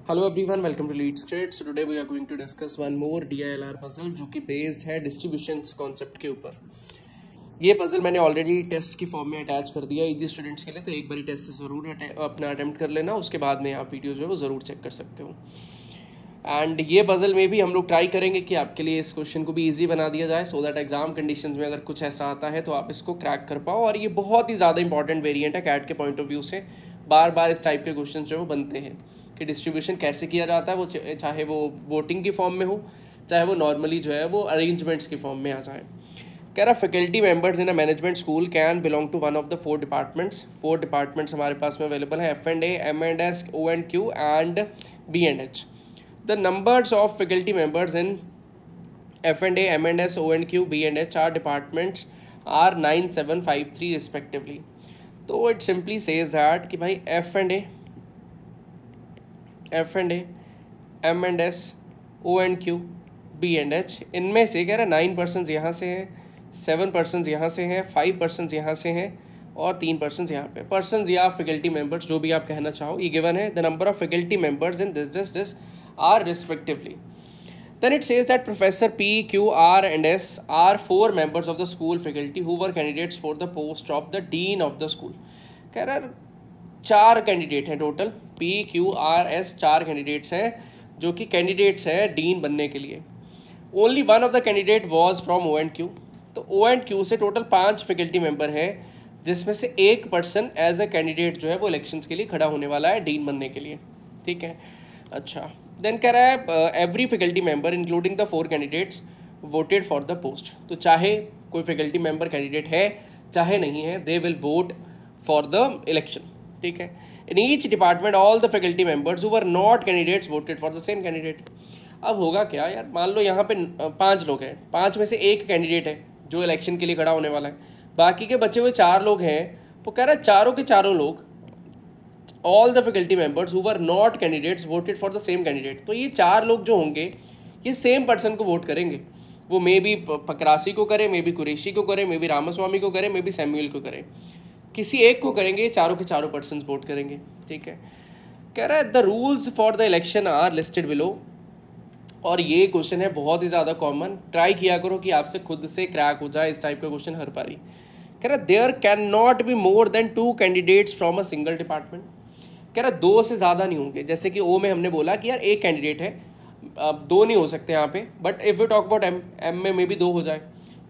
Hello everyone, welcome to Lead Straight. So today we are going to discuss one more DILR puzzle जो कि based है distributions concept के ऊपर। ये puzzle मैंने ऑलरेडी टेस्ट की फॉर्म में अटैच कर दिया इजी स्टूडेंट्स के लिए, तो एक बारी टेस्ट ज़रूर अपना अटेम्प्ट कर लेना, उसके बाद में आप वीडियो जो है वो ज़रूर चेक कर सकते हो। एंड ये पजल में भी हम लोग ट्राई करेंगे कि आपके लिए इस क्वेश्चन को भी ईजी बना दिया जाए, सो दैट एग्जाम कंडीशंस में अगर कुछ ऐसा आता है तो आप इसको क्रैक कर पाओ। और ये बहुत ही ज़्यादा इंपॉर्टेंट वेरिएंट है कैट के पॉइंट ऑफ व्यू से। बार बार इस टाइप के क्वेश्चन जो है वो बनते हैं कि डिस्ट्रीब्यूशन कैसे किया जाता है, वो चाहे वो वोटिंग की फॉर्म में हो, चाहे वो नॉर्मली जो है वो अरेंजमेंट्स की फॉर्म में आ जाए। कह रहा faculty members in a management school can belong to one of the four departments. Four departments हमारे पास में अवेलेबल है, F&A, M&S, O&Q and B&H। The numbers of faculty members in F&A, M&S, O&Q, B&H are departments are 9, 7, 5, 3 respectively. तो it simply says that कि भाई F&A, M&S, O&Q, B&H, इनमें से कह रहा 9 पर्सन्स यहाँ से हैं, 7 पर्सन्स यहाँ से हैं, 5 पर्सन्स यहाँ से हैं और 3 पर्सन्स यहाँ पे। पर्सन्स या फैकल्टी मेंबर्स जो भी आप कहना चाहो, ये गिवन है। The number of faculty members in this are respectively. Then it says that Professor P, Q, R and S are 4 members of the school faculty who were candidates for the post of the dean of the school। कह रहा 4 candidate हैं total, P, Q, R, S 4 candidates हैं जो कि candidates हैं dean बनने के लिए। Only one of the candidate was from O&Q। तो O&Q से टोटल 5 फैकल्टी मेंबर हैं, जिसमें से एक पर्सन एज अ कैंडिडेट जो है वो इलेक्शंस के लिए खड़ा होने वाला है डीन बनने के लिए। ठीक है, अच्छा। देन कह रहा है every faculty member including the 4 candidates voted for the post. तो चाहे कोई फैकल्टी मेंबर कैंडिडेट है चाहे नहीं है, they will vote for the election. ठीक है, in each department all the faculty members who were not candidates voted for the same candidate. अब होगा क्या यार, मान लो यहाँ पे 5 लोग हैं, 5 में से एक कैंडिडेट है जो इलेक्शन के लिए खड़ा होने वाला है, बाकी के बचे हुए 4 लोग हैं। वो कह रहा है चारों के चारों लोग, all the faculty members who were not candidates voted for the same candidate. तो ये 4 लोग जो होंगे ये सेम पर्सन को वोट करेंगे। वो मे बी पकरासी को करे, मे बी कुरैशी को करे, मे बी रामास्वामी को करे, मे बी सैमुअल को करे, किसी एक को करेंगे, चारों के चारों पर्सन वोट करेंगे। ठीक है, कह रहा है the rules for the election are listed below. और ये क्वेश्चन है बहुत ही ज़्यादा कॉमन, ट्राई किया करो कि आपसे खुद से क्रैक हो जाए इस टाइप का क्वेश्चन हर बारी। कह रहा there can not be more than 2 candidates from a single department. कह रहा 2 से ज़्यादा नहीं होंगे। जैसे कि O में हमने बोला कि यार एक कैंडिडेट है, 2 नहीं हो सकते यहाँ पे, but if you talk about M में मे बी 2 हो जाए,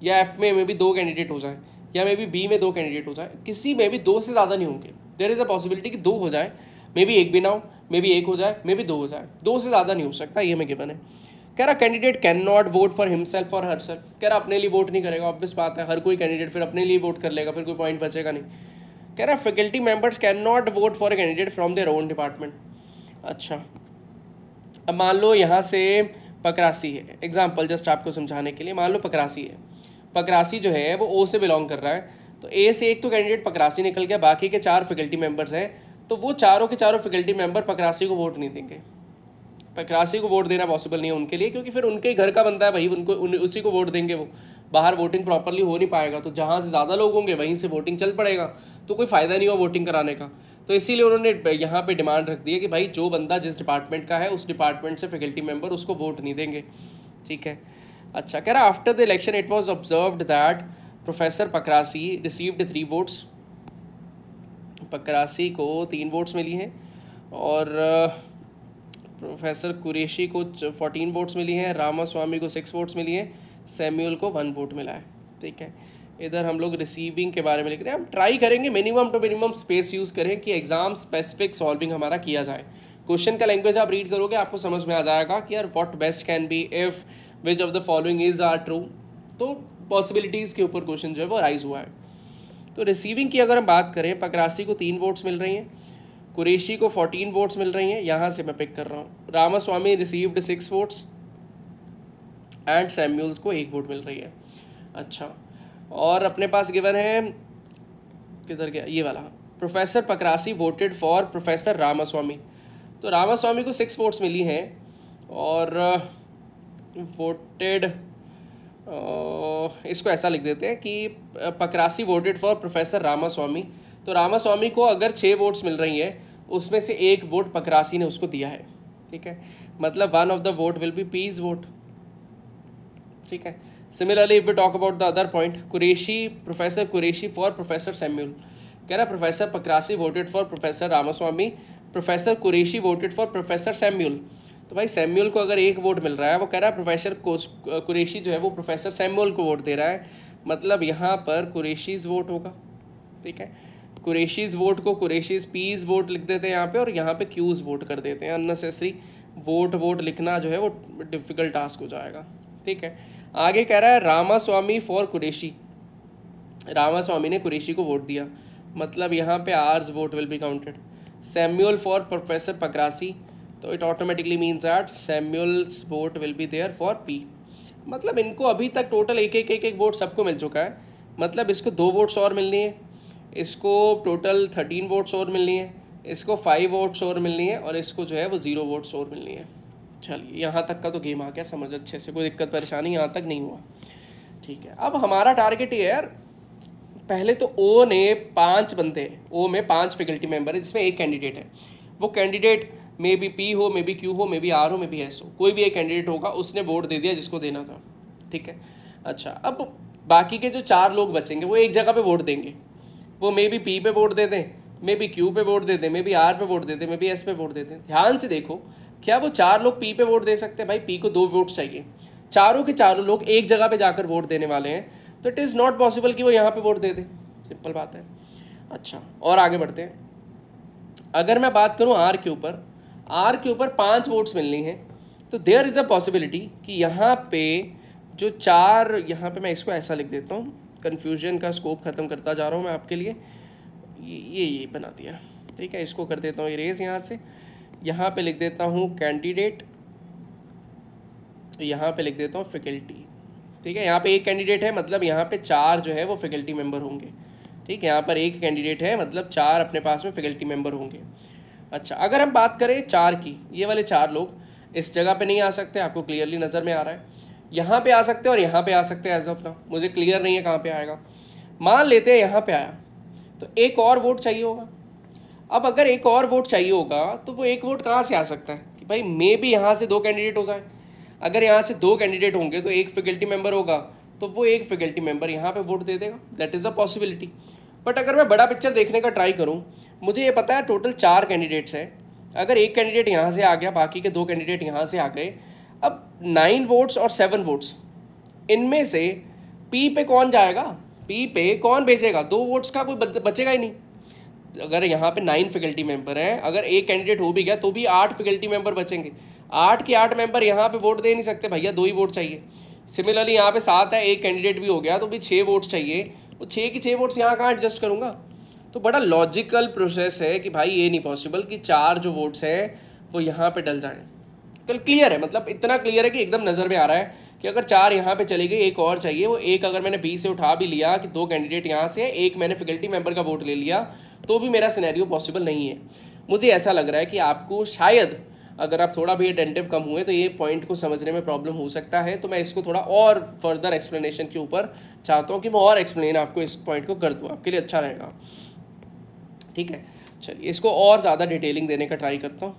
या F में मे बी 2 कैंडिडेट हो जाए, या मे बी B में 2 कैंडिडेट हो जाए, किसी में भी 2 से ज़्यादा नहीं होंगे। देयर इज़ अ पॉसिबिलिटी कि 2 हो जाए, मे बी 1 भी ना हो, मे बी 1 हो जाए, मे बी 2 हो जाए, 2 से ज़्यादा नहीं हो सकता, ये में गिवन है। कह रहा candidate can not vote for himself और हर सेल्फ। कह रहा अपने लिए वोट नहीं करेगा, ऑब्वियस बात है, हर कोई कैंडिडेट फिर अपने लिए वोट कर लेगा, फिर कोई पॉइंट बचेगा नहीं। कह रहा faculty members can not vote for a candidate from their own department. अच्छा, अब मान लो यहाँ से पकरासी है, एग्जाम्पल जस्ट आपको समझाने के लिए, मान लो पकरासी है, पकरासी जो है वो O से बिलोंग कर रहा है, तो A से एक तो कैंडिडेट पकरासी निकल गया, बाकी के 4 फैकल्टी मेंबर्स हैं, तो वो चारों के चारों फैकल्टी मेंबर पकरासी को वोट नहीं देंगे। पकरासी को वोट देना पॉसिबल नहीं है उनके लिए, क्योंकि फिर उनके घर का बनता है भाई, उसी को वोट देंगे। वो बाहर वोटिंग प्रॉपरली हो नहीं पाएगा, तो जहाँ से ज़्यादा लोग होंगे वहीं से वोटिंग चल पड़ेगा, तो कोई फ़ायदा नहीं हुआ वोटिंग कराने का। तो इसीलिए उन्होंने यहाँ पे डिमांड रख दी है कि भाई जो बंदा जिस डिपार्टमेंट का है उस डिपार्टमेंट से फैकल्टी मेंबर उसको वोट नहीं देंगे। ठीक है, अच्छा। कह रहा after the election it was observed that professor Pakrasi received 3 votes. Pakrasi को 3 वोट्स मिली हैं और प्रोफेसर कुरैशी को 14 वोट्स मिली हैं, रामास्वामी को 6 वोट्स मिली हैं, सैमुअल को 1 वोट मिला है। ठीक है, इधर हम लोग रिसीविंग के बारे में लिख रहे हैं। हम ट्राई करेंगे minimum to minimum space use करें कि एग्जाम स्पेसिफिक सॉल्विंग हमारा किया जाए। क्वेश्चन का लैंग्वेज आप रीड करोगे आपको समझ में आ जाएगा कि यार what best can be if which of the following is are true. तो पॉसिबिलिटीज़ के ऊपर क्वेश्चन जो है वो राइज हुआ है। तो रिसीविंग की अगर हम बात करें, पकरासी को 3 वोट्स मिल रही हैं, कुरैशी को 14 वोट्स मिल रही हैं, यहाँ से मैं पिक कर रहा हूँ। Ramaswamy received 6 votes and Samuel को 1 वोट मिल रही है। अच्छा, और अपने पास गिवन है, किधर गया ये वाला, professor Pakrasi voted for professor Ramaswamy. तो रामास्वामी को 6 वोट्स मिली हैं और वोटेड, इसको ऐसा लिख देते हैं कि पकरासी वोटेड फॉर प्रोफेसर रामास्वामी। तो रामास्वामी को अगर 6 वोट्स मिल रही हैं, उसमें से 1 वोट पकरासी ने उसको दिया है। ठीक है, मतलब one of the vote will be P's vote. ठीक है, similarly if we talk about the other point, Qureshi, professor Qureshi for professor Samuel, कह रहा है professor Pakrasi voted for professor Ramaswamy, professor Qureshi voted for professor Samuel. तो भाई सैमुअल को अगर एक वोट मिल रहा है, वो कह रहा है प्रोफेसर कुरैशी जो है वो प्रोफेसर सैमुअल को वोट दे रहा है, मतलब यहाँ पर कुरैशीज़ वोट होगा। ठीक है, कुरैशीज़ वोट को कुरैशीज़ पीज वोट लिख देते हैं यहाँ पे, और यहाँ पे क्यूज़ वोट कर देते हैं। अननेसेसरी वोट लिखना जो है वो डिफ़िकल्ट टास्क हो जाएगा। ठीक है, आगे कह रहा है रामास्वामी फॉर कुरैशी, रामास्वामी ने कुरैशी को वोट दिया, मतलब यहाँ पे R's vote will be counted. Samuel for professor Pakrasi, तो it automatically means that Samuel's vote will be there for P. मतलब इनको अभी तक टोटल एक वोट सबको मिल चुका है, मतलब इसको 2 वोट्स और मिलनी है, इसको टोटल 13 वोट्स और मिलनी है, इसको 5 वोट्स और मिलनी है, और इसको जो है वो 0 वोट्स और मिलनी है। चलिए यहाँ तक का तो गेम आ गया समझ अच्छे से, कोई दिक्कत परेशानी यहाँ तक नहीं हुआ। ठीक है, अब हमारा टारगेट ये है यार, पहले तो ओ ने 5 बंदे हैं, ओ में 5 फैकल्टी मेंबर है जिसमें एक कैंडिडेट है, वो कैंडिडेट मे बी पी हो, मे बी क्यू हो, मे बी आर हो, मे बी एस हो, कोई भी एक कैंडिडेट होगा, उसने वोट दे दिया जिसको देना था। ठीक है, अच्छा अब बाकी के जो 4 लोग बचेंगे वो एक जगह पे वोट देंगे, वो मे बी पी पे वोट दे दें, मे बी क्यू पे वोट दे दें, मे बी आर पे वोट दे दें, मे बी एस पे वोट दे दें। ध्यान से देखो, क्या वो 4 लोग पी पे वोट दे सकते हैं? भाई पी को 2 वोट्स चाहिए, चारों के चारों लोग एक जगह पे जाकर वोट देने वाले हैं, तो इट इज़ नॉट पॉसिबल कि वो यहाँ पे वोट दे दे, सिंपल बात है। अच्छा, और आगे बढ़ते हैं। अगर मैं बात करूँ आर के ऊपर 5 वोट्स मिलनी है, तो देयर इज़ अ पॉसिबिलिटी कि यहाँ पे जो 4, यहाँ पे मैं इसको ऐसा लिख देता हूँ, कन्फ्यूजन का स्कोप ख़त्म करता जा रहा हूँ मैं आपके लिए, ये बना दिया। ठीक है, इसको कर देता हूँ इरेज यहाँ से, यहाँ पे लिख देता हूँ कैंडिडेट, यहाँ पे लिख देता हूँ फैकल्टी। ठीक है, यहाँ पे एक कैंडिडेट है, मतलब यहाँ पे 4 जो है वो फैकल्टी मेंबर होंगे। ठीक है, यहाँ पर एक कैंडिडेट है, मतलब 4 अपने पास में फैकल्टी मेंबर होंगे। अच्छा, अगर हम बात करें 4 की, ये वाले 4 लोग इस जगह पे नहीं आ सकते, आपको क्लियरली नज़र में आ रहा है, यहाँ पे आ सकते हैं और यहाँ पे आ सकते हैं। एज ऑफ नाउ मुझे क्लियर नहीं है कहाँ पे आएगा, मान लेते हैं यहाँ पे आया, तो एक और वोट चाहिए होगा। अब अगर एक और वोट चाहिए होगा तो वो एक वोट कहाँ से आ सकता है कि भाई मे भी यहाँ से 2 कैंडिडेट हो जाए। अगर यहाँ से 2 कैंडिडेट होंगे तो एक फैकल्टी मेंबर होगा, तो वो एक फैकल्टी मेंबर यहाँ पे वोट दे देगा, that is a possibility. But अगर मैं बड़ा पिक्चर देखने का ट्राई करूँ, मुझे ये पता है टोटल 4 कैंडिडेट्स हैं, अगर एक कैंडिडेट यहाँ से आ गया, बाकी के 2 कैंडिडेट यहाँ से आ गए, अब 9 वोट्स और 7 वोट्स, इनमें से पी पे कौन जाएगा, पी पे कौन भेजेगा? 2 वोट्स का कोई बचेगा ही नहीं। अगर यहाँ पे 9 फैकल्टी मेंबर हैं, अगर एक कैंडिडेट हो भी गया तो भी 8 फैकल्टी मेंबर बचेंगे, 8 के 8 मेंबर यहाँ पे वोट दे नहीं सकते भैया, 2 ही वोट चाहिए। सिमिलरली यहाँ पे 7 है, एक कैंडिडेट भी हो गया तो भी 6 वोट्स चाहिए, वो 6 की 6 वोट्स यहाँ कहाँ एडजस्ट करूँगा? तो बड़ा लॉजिकल प्रोसेस है कि भाई ये नहीं पॉसिबल कि 4 जो वोट्स हैं वो यहाँ पे डल जाएँ। कल क्लियर है, मतलब इतना क्लियर है कि एकदम नज़र में आ रहा है कि अगर 4 यहाँ पे चली गई, एक और चाहिए, वो एक अगर मैंने बी से उठा भी लिया कि 2 कैंडिडेट यहाँ से, एक मैंने फैकल्टी मेंबर का वोट ले लिया, तो भी मेरा सिनेरियो पॉसिबल नहीं है। मुझे ऐसा लग रहा है कि आपको शायद अगर आप थोड़ा भी अटेंटिव कम हुए तो ये पॉइंट को समझने में प्रॉब्लम हो सकता है, तो मैं इसको थोड़ा और फर्दर एक्सप्लेनेशन के ऊपर चाहता हूँ कि मैं और एक्सप्लेन आपको इस पॉइंट को कर दूँ, आपके लिए अच्छा रहेगा। ठीक है, चलिए इसको और ज़्यादा डिटेलिंग देने का ट्राई करता हूँ।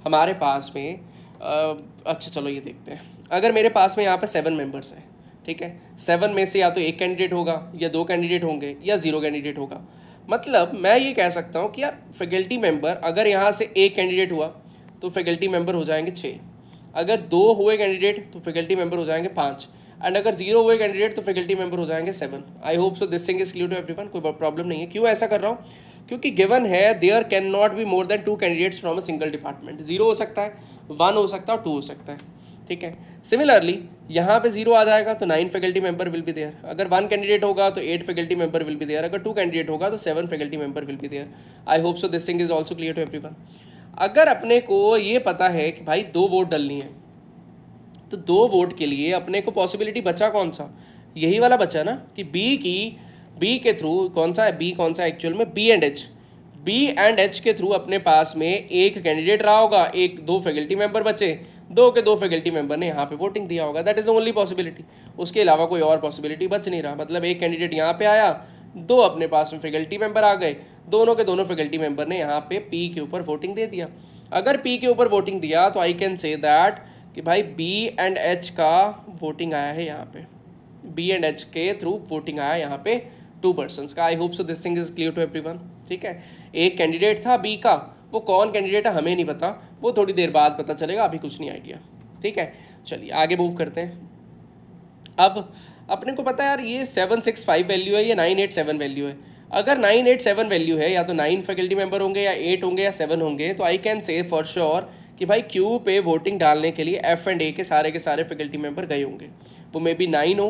हमारे पास में अच्छा चलो ये देखते हैं, अगर मेरे पास में यहाँ पे 7 मेंबर्स हैं, ठीक है, 7 में से या तो एक कैंडिडेट होगा या 2 कैंडिडेट होंगे या 0 कैंडिडेट होगा। मतलब मैं ये कह सकता हूँ कि यार फैकल्टी मेंबर अगर यहाँ से एक कैंडिडेट हुआ तो फैकल्टी मेंबर हो जाएंगे 6, अगर 2 हुए कैंडिडेट तो फैकल्टी मेंबर हो जाएंगे 5, एंड अगर 0 हुए कैंडिडेट तो फैकल्टी मेंबर हो जाएंगे 7। I hope so this thing is clear to everyone, कोई प्रॉब्लम नहीं है। क्यों ऐसा कर रहा हूँ? क्योंकि गिवन है there can not be more than 2 candidates from a single department. 0 हो सकता है, 1 हो सकता है और 2 हो सकता है। ठीक है, सिमिलरली यहाँ पे 0 आ जाएगा तो 9 faculty member will be there, अगर 1 कैंडिडेट होगा तो 8 faculty member will be there, अगर 2 कैंडिडेट होगा तो 7 faculty member will be there. I hope so this thing is also clear to everyone. अगर अपने को ये पता है कि भाई 2 वोट डलनी है, तो 2 वोट के लिए अपने को पॉसिबिलिटी बचा कौन सा? यही वाला बचा ना कि बी के थ्रू, कौन सा है बी, कौन सा एक्चुअल में बी एंड एच के थ्रू अपने पास में एक कैंडिडेट रहा होगा, 2 फैकल्टी मेंबर बचे, 2 के 2 फैकल्टी मेंबर ने यहाँ पे वोटिंग दिया होगा, that is the only possibility. उसके अलावा कोई और पॉसिबिलिटी बच नहीं रहा। मतलब एक कैंडिडेट यहाँ पे आया, 2 अपने पास में फैकल्टी मेंबर आ गए, दोनों के दोनों फैकल्टी मेंबर ने यहाँ पे पी के ऊपर वोटिंग दे दिया। अगर पी के ऊपर वोटिंग दिया तो आई कैन से दैट कि भाई बी एंड एच का वोटिंग आया है यहाँ पे, बी एंड एच के थ्रू वोटिंग आया यहाँ पे 2 पर्सन्स का। I hope so this thing is clear to everyone. ठीक है, एक कैंडिडेट था बी का, वो कौन कैंडिडेट है हमें नहीं पता, वो थोड़ी देर बाद पता चलेगा, अभी कुछ नहीं आइडिया। ठीक है, चलिए आगे मूव करते हैं। अब अपने को पता है यार ये 765 वैल्यू है, ये 987 वैल्यू है। अगर 987 वैल्यू है, या तो 9 फैकल्टी मेंबर होंगे, या 8 होंगे, या 7 होंगे, तो आई कैन से फॉर श्योर कि भाई क्यू पे वोटिंग डालने के लिए एफ एंड ए के सारे फैकल्टी मेंबर गए होंगे। वो मे बी 9 हो,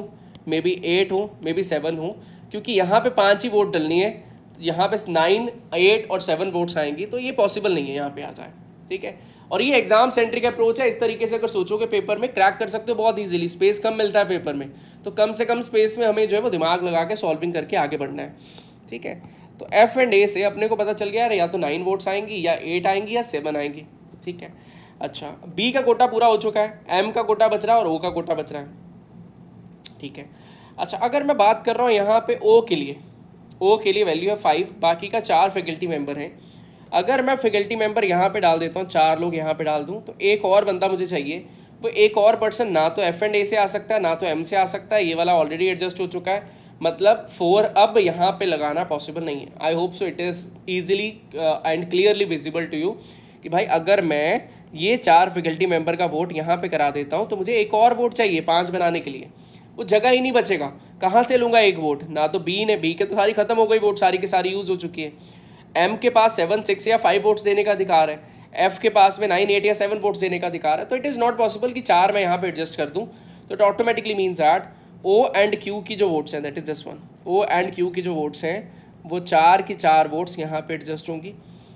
मे बी 8 हो, मे बी 7 हो, क्योंकि यहाँ पे 5 ही वोट डलनी है, यहाँ पे 9, 8 और 7 वोट्स आएंगी, तो ये पॉसिबल नहीं है यहाँ पे आ जाए। ठीक है, और ये एग्जाम सेंट्रिक अप्रोच है। इस तरीके से अगर सोचोगे पेपर में क्रैक कर सकते हो बहुत इजीली। स्पेस कम मिलता है पेपर में, तो कम से कम स्पेस में हमें जो है वो दिमाग लगा के सॉल्विंग करके आगे बढ़ना है। ठीक है, तो एफ एंड ए से अपने को पता चल गया या तो 9 वोट्स आएंगी, या 8 आएंगी, या 7 आएंगी। ठीक है, अच्छा बी का कोटा पूरा हो चुका है, एम का कोटा बच रहा है और ओ का कोटा बच रहा है। ठीक है, अच्छा अगर मैं बात कर रहा हूँ यहाँ पे ओ के लिए वैल्यू है 5, बाकी का 4 फैकल्टी मेंबर हैं। अगर मैं फैकल्टी मेंबर यहाँ पे डाल देता हूँ, 4 लोग यहाँ पे डाल दूँ, तो एक और बंदा मुझे चाहिए। वो एक और पर्सन ना तो एफ एंड ए से आ सकता है, ना तो एम से आ सकता है। ये वाला ऑलरेडी एडजस्ट हो चुका है, मतलब 4 अब यहाँ पे लगाना पॉसिबल नहीं है। I hope so it is easily and clearly visible to you कि भाई अगर मैं ये 4 फैकल्टी मेंबर का वोट यहाँ पे करा देता हूँ, तो मुझे एक और वोट चाहिए 5 बनाने के लिए। वो जगह ही नहीं बचेगा, कहाँ से लूँगा एक वोट? ना तो बी ने, बी के तो सारी खत्म हो गई वोट, सारी की सारी यूज़ हो चुकी है। एम के पास 7, 6 या 5 वोट्स देने का अधिकार है, एफ के पास में 9, 8 या 7 वोट्स देने का अधिकार है। तो इट इज़ नॉट पॉसिबल कि 4 मैं यहाँ पे एडजस्ट कर दूँ। तो it automatically means that O and Q की जो वोट्स हैं, that is just 1, O and Q की जो वोट्स हैं वो 4 की 4 वोट्स यहाँ पे एडजस्ट होंगी।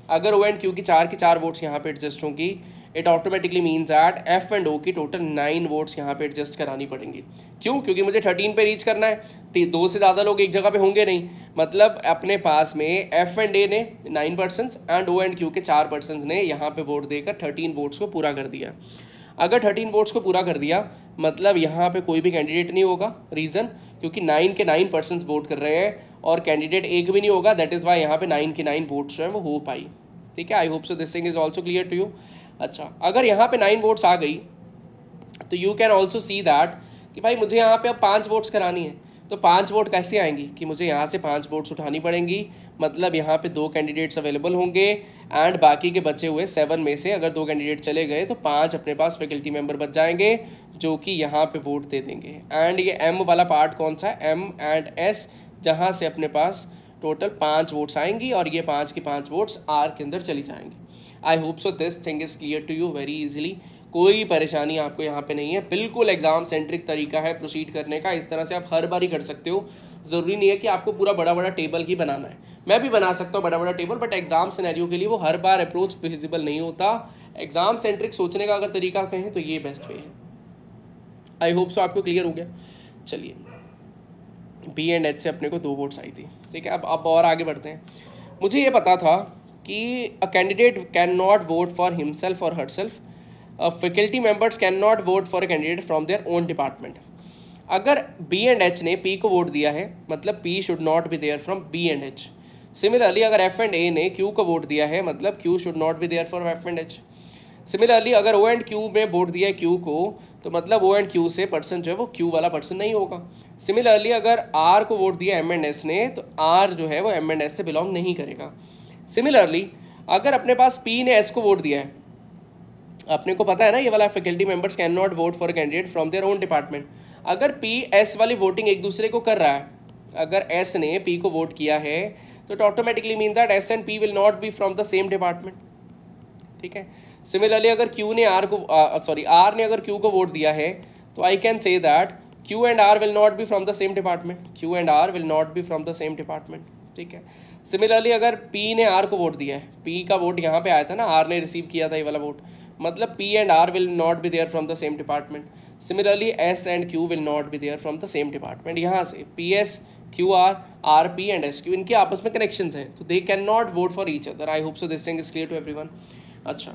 अगर ओ एंड क्यू की 4 की 4 वोट्स यहाँ पे एडजस्ट होंगी, it automatically means that F and O की टोटल 9 वोट्स यहाँ पे एडजस्ट करानी पड़ेंगी। क्यों? क्योंकि मुझे 13 पे रीच करना है, 2 से ज़्यादा लोग एक जगह पे होंगे नहीं। मतलब अपने पास में एफ एंड ए ने 9 persons and O and Q के 4 पर्सन्स ने यहाँ पे वोट देकर 13 वोट्स को पूरा कर दिया। अगर 13 वोट्स को पूरा कर दिया, मतलब यहाँ पे कोई भी कैंडिडेट नहीं होगा। रीज़न, क्योंकि 9 के 9 पर्सन्स वोट कर रहे हैं और कैंडिडेट एक भी नहीं होगा। दैट इज़ वाई यहाँ पे 9 के 9 वोट्स जो है वो हो पाई। ठीक है, I hope so this thing is also clear to you. अच्छा, अगर यहाँ पे 9 वोट्स आ गई तो you can also see that कि भाई मुझे यहाँ पे अब 5 वोट्स करानी है। तो 5 वोट कैसे आएंगी कि मुझे यहाँ से 5 वोट्स उठानी पड़ेंगी। मतलब यहाँ पे 2 कैंडिडेट्स अवेलेबल होंगे एंड बाकी के बचे हुए 7 में से अगर 2 कैंडिडेट चले गए तो 5 अपने पास फैकल्टी मेंबर बच जाएंगे जो कि यहाँ पे वोट दे देंगे। एंड ये एम वाला पार्ट कौन सा है? एम एंड एस, जहाँ से अपने पास टोटल 5 वोट्स आएंगी और ये 5 की 5 वोट्स आर के अंदर चली जाएंगी। I hope so this thing is clear to you very easily. कोई परेशानी आपको यहाँ पे नहीं है, बिल्कुल एग्जाम सेंट्रिक तरीका है प्रोसीड करने का। इस तरह से आप हर बार ही कर सकते हो, ज़रूरी नहीं है कि आपको पूरा बड़ा बड़ा टेबल ही बनाना है। मैं भी बना सकता हूँ बड़ा बड़ा टेबल, बट एग्जाम सिनेरियो के लिए वो हर बार अप्रोच फिजिबल नहीं होता। एग्जाम सेंट्रिक सोचने का अगर तरीका कहें तो ये बेस्ट वे है। आई होप सो आपको क्लियर हो गया। चलिए, बी एंड एच से अपने को 2 वोट्स आई थी। ठीक है, अब और आगे बढ़ते हैं। मुझे ये पता था कि a candidate can not vote for himself और herself, faculty members can not vote for a candidate from their own department. अगर बी एंड एच ने पी को वोट दिया है, मतलब P should not be there from B and H. Similarly अगर F and A ने क्यू को वोट दिया है, मतलब Q should not be there for F and H. Similarly अगर ओ एंड क्यू में वोट दिया है क्यू को, तो मतलब ओ एंड क्यू से पर्सन जो है वो क्यू वाला पर्सन नहीं होगा। सिमिलरली अगर आर को वोट दिया एम एंड एस ने, तो आर जो है वो एम एंड एस से बिलोंग नहीं करेगा। सिमिलरली अगर अपने पास पी ने एस को वोट दिया है, अपने को पता है ना ये वाला faculty members can not vote for candidate from their own department. अगर पी एस वाली वोटिंग एक दूसरे को कर रहा है, अगर एस ने पी को वोट किया है, तो it automatically mean that S and P will not be from the same department. ठीक है, सिमिलरली अगर क्यू ने आर ने अगर क्यू को वोट दिया है, तो I can say that Q and R will not be from the same department. Q and R will not be from the same department. ठीक है, सिमिलरली अगर पी ने आर को वोट दिया है, पी का वोट यहाँ पे आया था ना, आर ने रिसीव किया था ये वाला वोट, मतलब P and R will not be there from the same department. Similarly S and Q will not be there from the same department. यहाँ से P S, Q R, R P and S Q, इनके आपस में connections हैं, तो they can not vote for each other. I hope so this thing is clear to everyone. अच्छा,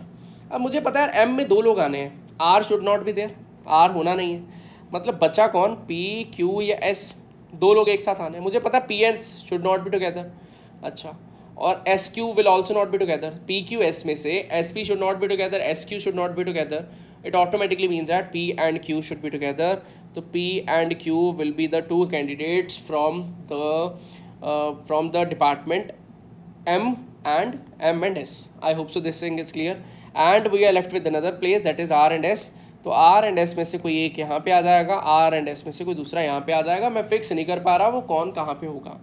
अब मुझे पता है एम में 2 लोग आने हैं, R should not be there, R होना नहीं है। मतलब बचा कौन? पी, क्यू या एस, 2 लोग एक साथ आने हैं। मुझे पता है P S should not be together. अच्छा, और S Q will also not be together, P Q S में से S P should not be together, S Q should not be together, it automatically means that P and Q should be together. So P and Q will be the two candidates from the department M and S. I hope so this thing is clear. And we are left with another place, that is R and S. तो R and S में से कोई एक यहाँ पे आ जाएगा, R and S में से कोई दूसरा यहाँ पे आ जाएगा. मैं फिक्स नहीं कर पा रहा वो कौन कहाँ पे होगा.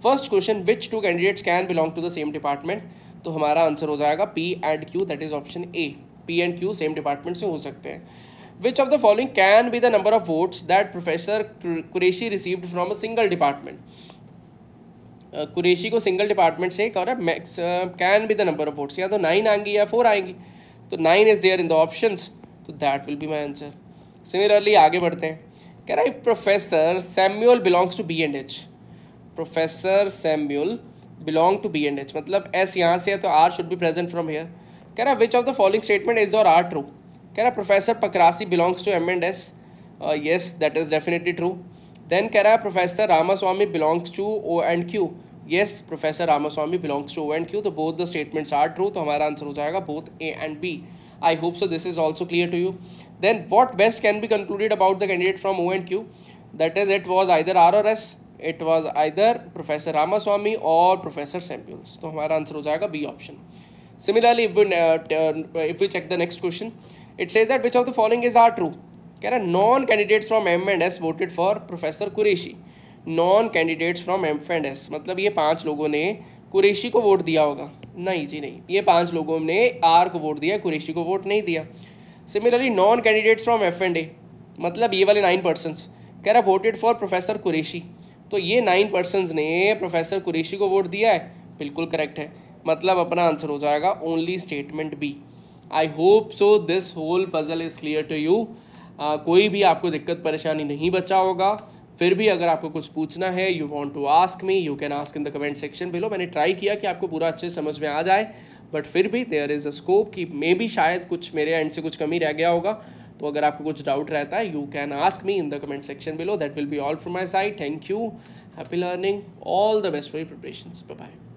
First question, which two candidates can belong to the same department. तो हमारा आंसर हो जाएगा P and Q, that is option A. P and Q same department से हो सकते हैं. Which of the following can be the number of votes that professor Qureshi received from a single department. Qureshi को single department से क्या max can be the number of votes, या तो 9 आएंगी या 4 आएंगी. तो 9 is there in the options, तो that will be my answer. Similarly आगे बढ़ते हैं. कह रहा है if professor Samuel belongs to B and H. Professor Samuel belong to B and H, मतलब एस यहाँ से है तो R should be present from here. कह रहा है which of the following statement is और आर ट्रू. कह रहा है professor Pakrasi belongs to M and S. Yes, that is definitely true. Then कह रहा है professor Ramaswamy belongs to O and Q. Yes, professor Ramaswamy belongs to O and Q. तो both the statements are true, तो हमारा answer हो जाएगा both A and B. I hope so this is also clear to you. Then what best can be concluded about the candidate from O and Q, that is it was either are और S. It was either professor Ramaswamy or professor Samuels. तो हमारा answer हो जाएगा B option. Similarly, if we check the next question, it says that which of the following is are true. कह रहा है non candidates from M and S voted for professor Qureshi. Non candidates from M and S मतलब ये 5 लोगों ने कुरैशी को वोट दिया होगा. नहीं जी नहीं, ये 5 लोगों ने आर को वोट दिया, कुरैशी को वोट नहीं दिया. Similarly non candidates from F and A मतलब ये वाले 9 पर्सन्स कह रहा है वोटेड फॉर प्रोफेसर कुरैशी. तो ये 9 पर्सन्स ने प्रोफेसर कुरैशी को वोट दिया है, बिल्कुल करेक्ट है. मतलब अपना आंसर हो जाएगा only statement B. I hope so this whole puzzle is clear to you. कोई भी आपको दिक्कत परेशानी नहीं बचा होगा. फिर भी अगर आपको कुछ पूछना है, you want to ask me, you can ask in the comment section below. मैंने ट्राई किया कि आपको पूरा अच्छे समझ में आ जाए, बट फिर भी देयर इज़ अ स्कोप कि मे बी शायद कुछ मेरे एंड से कुछ कमी रह गया होगा. तो अगर आपको कुछ डाउट रहता है, you can ask me in the comment section below. That will be all from my side. Thank you, happy learning, all the best for your preparations. Bye bye.